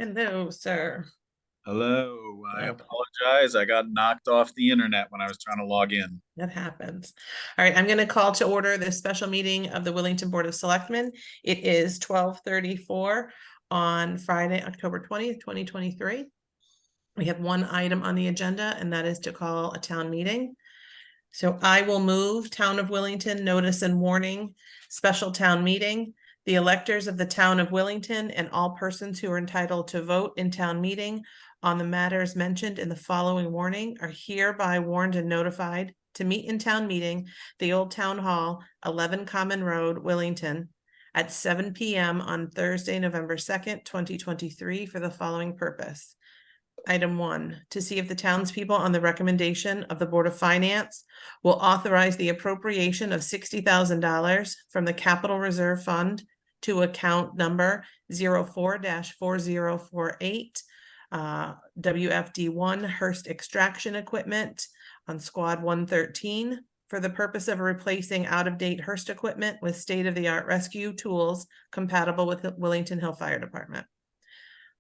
Hello, sir. Hello, I Well, apologize. I got knocked off the internet when I was trying to log in. that happens. All right, I'm going to call to order this special meeting of the Wellington Board of Selectmen. It is 12:34 on Friday, October 20th, 2023. We have one item on the agenda, and that is to call a town meeting. So I will move Town of Wellington notice and warning, special town meeting. The electors of the town of Wellington and all persons who are entitled to vote in town meeting on the matters mentioned in the following warning are hereby warned and notified to meet in town meeting, the Old Town Hall, 11 Common Road, Wellington, at 7 p.m. on Thursday, November 2nd, 2023, for the following purpose. Item 1, to see if the townspeople, on the recommendation of the Board of Finance, will authorize the appropriation of $60,000 from the Capital Reserve Fund to account number 04-4048, WFD1 Hearst Extraction Equipment on Squad 113 for the purpose of replacing out-of-date Hearst equipment with state-of-the-art rescue tools compatible with the Wellington Hill Fire Department.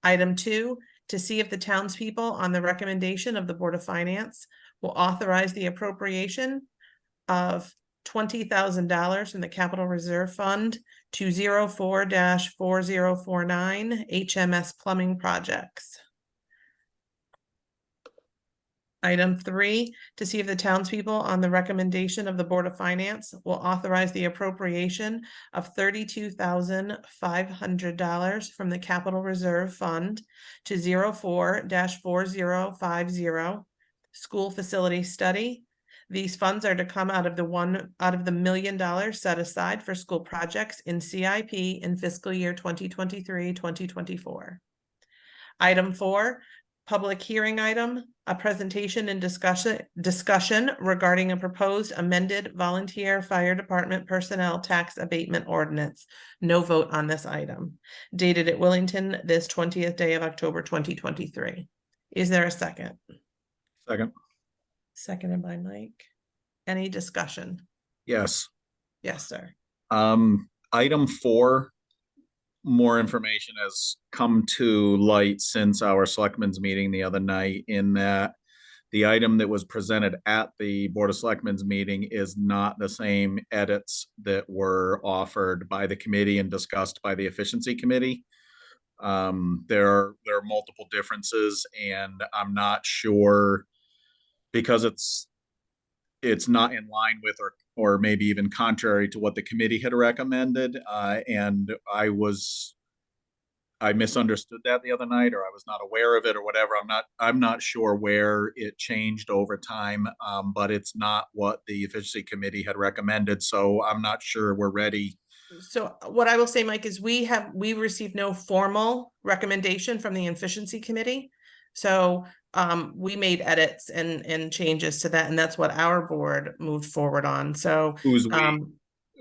Item 2, to see if the townspeople, on the recommendation of the Board of Finance, will authorize the appropriation of $20,000 from the Capital Reserve Fund to 04-4049 HMS Plumbing Projects. Item 3, to see if the townspeople, on the recommendation of the Board of Finance, will authorize the appropriation of $32,500 from the Capital Reserve Fund to 04-4050 School Facility Study. These funds are to come out of the $1 million set aside for school projects in CIP in fiscal year 2023-2024. Item 4, public hearing item, a presentation and discussion regarding a proposed amended volunteer fire department personnel tax abatement ordinance. No vote on this item. Dated at Wellington this 20th day of October 2023. Is there a second? Second. Seconded by Mike. Any discussion? Yes. Yes, sir. Item 4, more information has come to light since our selectmen's meeting the other night, in that the item that was presented at the Board of Selectmen's meeting is not the same edits that were offered by the committee and discussed by the efficiency committee. There are multiple differences, and I'm not sure, because it's not in line with, or maybe even contrary to what the committee had recommended. And I misunderstood that the other night, or I was not aware of it, or whatever. I'm not sure where it changed over time, but it's not what the efficiency committee had recommended. So I'm not sure we're ready. So what I will say, Mike, is we received no formal recommendation from the efficiency committee. So we made edits and changes to that, and that's what our board moved forward on. So Who's we?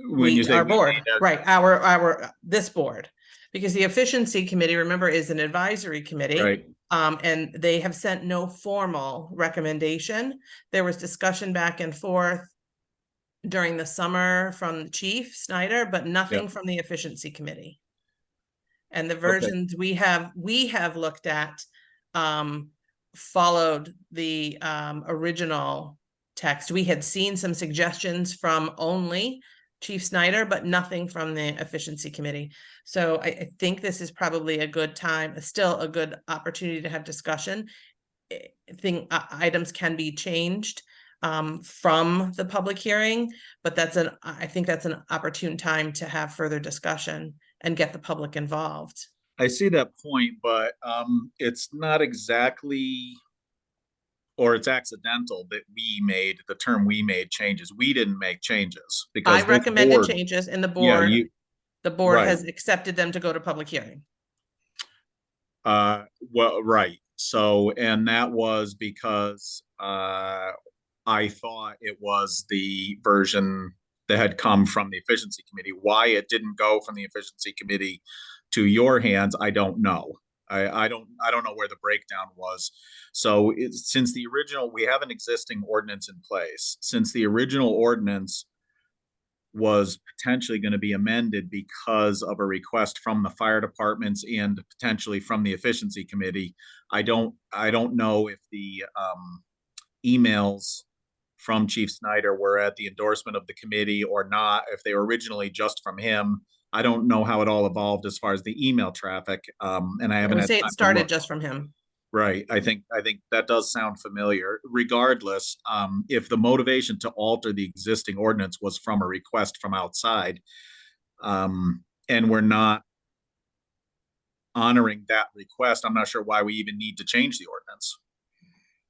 When you say our we, board, mean right? Our this board, because the efficiency committee, remember, is an advisory committee. right? And they have sent no formal recommendation. There was discussion back and forth during the summer from Chief Snyder, but nothing Yep. from the efficiency committee. And the Okay. versions we have looked at followed the original text. We had seen some suggestions from only Chief Snyder, but nothing from the efficiency committee. So I think this is probably a good time, still a good opportunity to have discussion. Items can be changed from the public hearing, but I think that's an opportune time to have further discussion and get the public involved. I see that point, but it's not exactly, or it's accidental that we made changes. We didn't make changes I because this recommended board, changes and yeah, you, the board right. has accepted them to go to public hearing. Well, right. So, and that was because I thought it was the version that had come from the efficiency committee. Why it didn't go from the efficiency committee to your hands, I don't know. I don't know where the breakdown was. So since the original, we have an existing ordinance in place. Since the original ordinance was potentially going to be amended because of a request from the fire departments and potentially from the efficiency committee. I don't know if the emails from Chief Snyder were at the endorsement of the committee or not, if they were originally just from him. I don't know how it all evolved as far as the email traffic, and I I haven't would had say it time to started look. just from him. Right. I think that does sound familiar. Regardless, if the motivation to alter the existing ordinance was from a request from outside, and we're not honoring that request, I'm not sure why we even need to change the ordinance.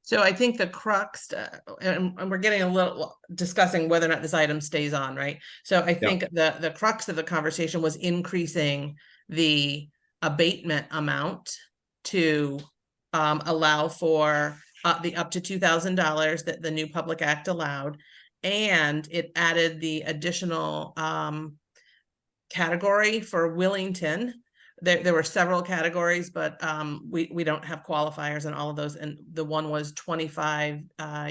So I think the crux, and we're getting a little discussing whether or not this item stays on, right? So I think the crux of the conversation was increasing the abatement amount to allow for the up to $2,000 that the new public act allowed, and it added the additional category for Willington. There were several categories, but we don't have qualifiers in all of those. And the one was 25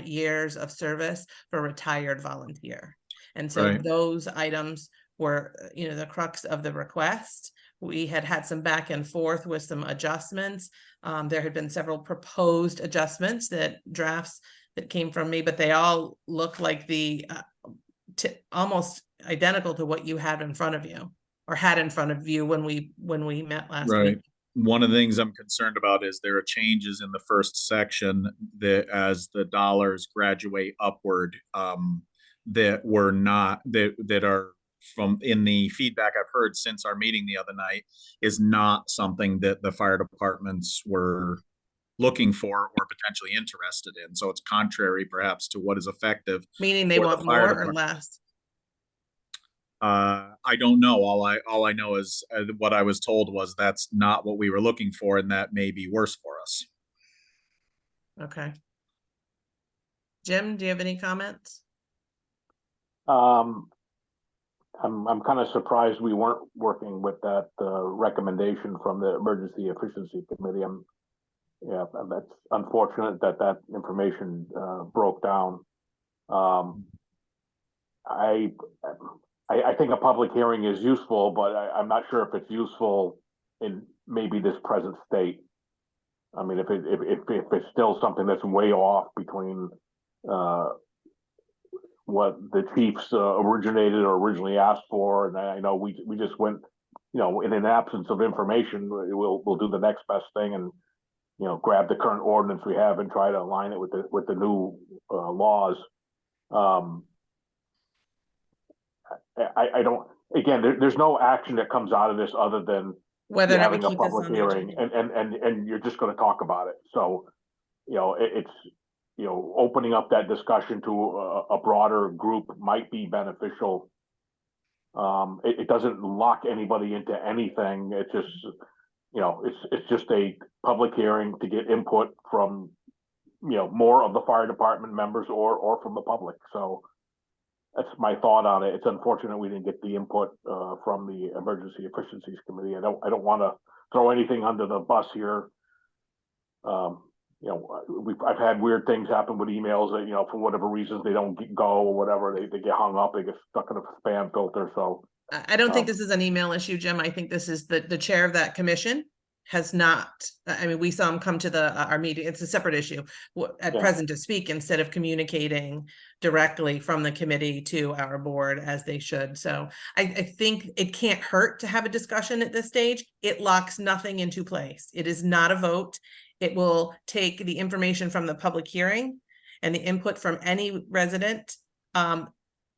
years of service for retired volunteer. And so Right. those items were, the crux of the request. We had some back and forth with some adjustments. There had been several proposed adjustments drafts that came from me, but they all look like almost identical to what you had in front of you, or had in front of you when we met last week. Right. One of the things I'm concerned about is there are changes in the first section that as the dollars graduate upward, that were not, that are from in the feedback I've heard since our meeting the other night, is not something that the fire departments were looking for or potentially interested in. So it's contrary perhaps to what is effective Meaning they for the want fire more or department. less? I don't know. All I know is what I was told was that's not what we were looking for, and that may be worse for us. Okay. Jim, do you have any comments? I'm kind of surprised we weren't working with that recommendation from the Emergency Efficiency Committee. Yeah, that's unfortunate that information broke down. I think a public hearing is useful, but I'm not sure if it's useful in maybe this present state. I mean, if it's still something that's way off between what the chiefs originated or originally asked for, and I know we just went, in an absence of information, we'll do the next best thing and grab the current ordinance we have and try to align it with the new laws. I don't. Again, there's no action that comes out of this other than Whether or not we having a keep this public on the hearing, agenda. and you're just going to talk about it. So, it's opening up that discussion to a broader group might be beneficial. It doesn't lock anybody into anything. It's just it's just a public hearing to get input from more of the fire department members or from the public. So that's my thought on it. It's unfortunate we didn't get the input from the Emergency Efficiencies Committee. I don't want to throw anything under the bus here. I've had weird things happen with emails that, for whatever reasons they don't go or whatever, they get hung up, they get stuck in a spam filter. So I don't think this is an email issue, Jim. I think this is the chair of that commission has not. I mean, we saw him come to our meeting. It's a separate issue at present to speak, instead of communicating directly from the committee to our board as they should. So I think it can't hurt to have a discussion at this stage. It locks nothing into place. It is not a vote. It will take the information from the public hearing and the input from any resident,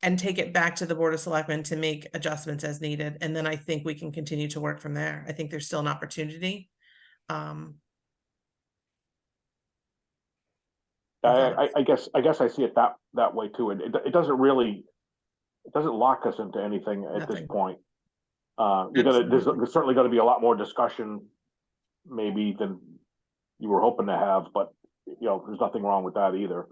and take it back to the Board of Selectmen to make adjustments as needed. And then I think we can continue to work from there. I think there's still an opportunity. I guess I see it that way too. And it doesn't lock us into anything at this point. There's certainly going to be a lot more discussion maybe than you were hoping to have, but there's nothing wrong with that either.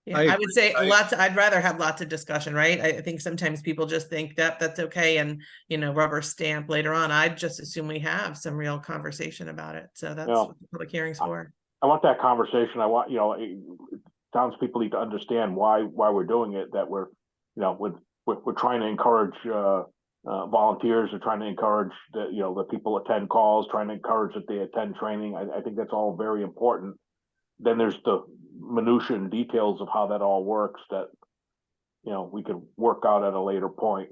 Yeah, I would say I'd rather have lots of discussion, right? I think sometimes people just think that that's okay and, rubber stamp later on. I'd just assume we have some real conversation about it. So that's what the public hearing's for. I want that conversation. I want, townspeople need to understand why we're doing it, that we're we're trying to encourage, volunteers, are trying to encourage that, that people attend calls, trying to encourage that they attend training. I think that's all very important. Then there's the minutia and details of how that all works that, we could work out at a later point.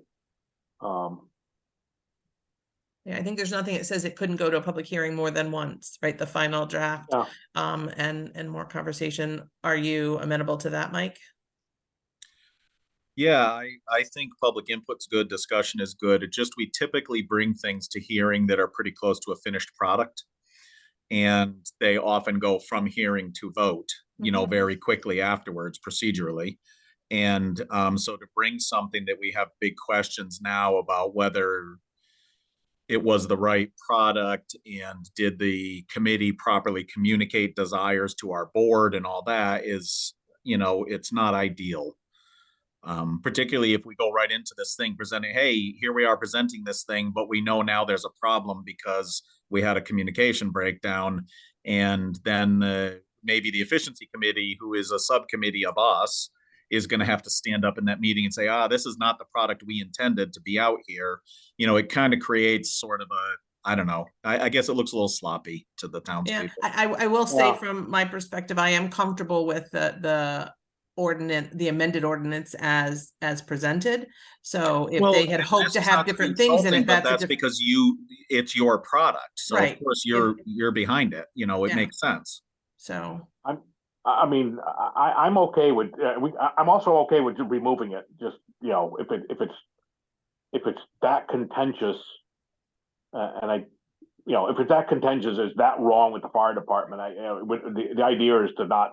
Yeah, I think there's nothing that says it couldn't go to a public hearing more than once, right? The final draft, Yeah. and more conversation. Are you amenable to that, Mike? Yeah, I think public input's good, discussion is good. It just, we typically bring things to hearing that are pretty close to a finished product. And they often go from hearing to vote, very quickly afterwards, procedurally. And so to bring something that we have big questions now about whether it was the right product and did the committee properly communicate desires to our board and all that is, it's not ideal. Particularly if we go right into this thing presenting, hey, here we are presenting this thing, but we know now there's a problem because we had a communication breakdown. And then maybe the efficiency committee, who is a subcommittee of us, is going to have to stand up in that meeting and say, this is not the product we intended to be out here. It kind of creates sort of I don't know. I guess it looks a little sloppy to the townspeople. Yeah, I will say from my perspective, I am comfortable with the amended ordinance as presented. So if they had hoped to have different things in it, that's because it's your product. So right. Of course you're behind it. It makes sense. So I'm okay with, I'm also okay with removing it. Just, if it's that contentious, and if it's that contentious, is that wrong with the fire department? The idea is to not,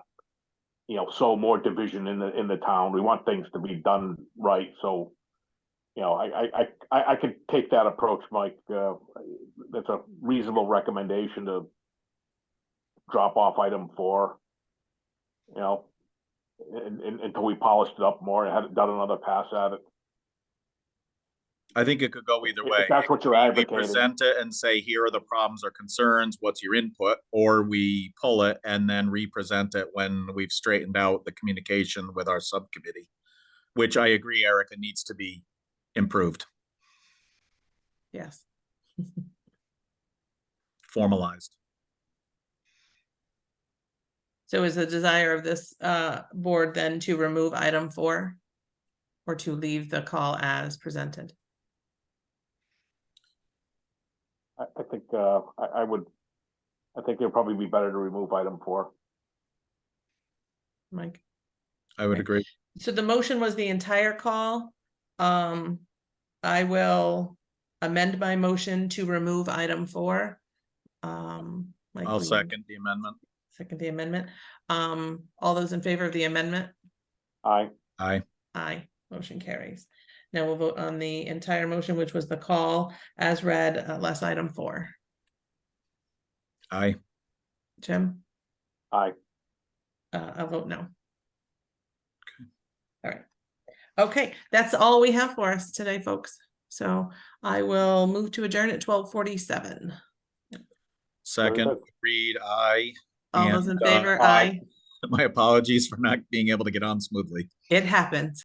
sow more division in the town. We want things to be done right. So, I could take that approach, Mike. That's a reasonable recommendation to drop off item 4. Until we polished it up more and had done another pass at it. I think it could go either way. If that's what you're advocating. We present it and say, here are the problems or concerns, what's your input? Or we pull it and then re-present it when we've straightened out the communication with our subcommittee, which I agree, Erica, needs to be improved. Yes. Formalized. So is the desire of this board then to remove item 4 or to leave the call as presented? I think I think it'd probably be better to remove item 4. Mike? I would agree. So the motion was the entire call. I will amend my motion to remove item 4. I'll second the amendment. Second the amendment. All those in favor of the amendment? Aye. Aye. Aye. Motion carries. Now we'll vote on the entire motion, which was the call as read, less item 4. Aye. Jim? Aye. I'll vote no. Okay. All right. Okay, that's all we have for us today, folks. So I will move to adjourn at 12:47. Second, read aye. All those in favor, aye. My apologies for not being able to get on smoothly. It happens.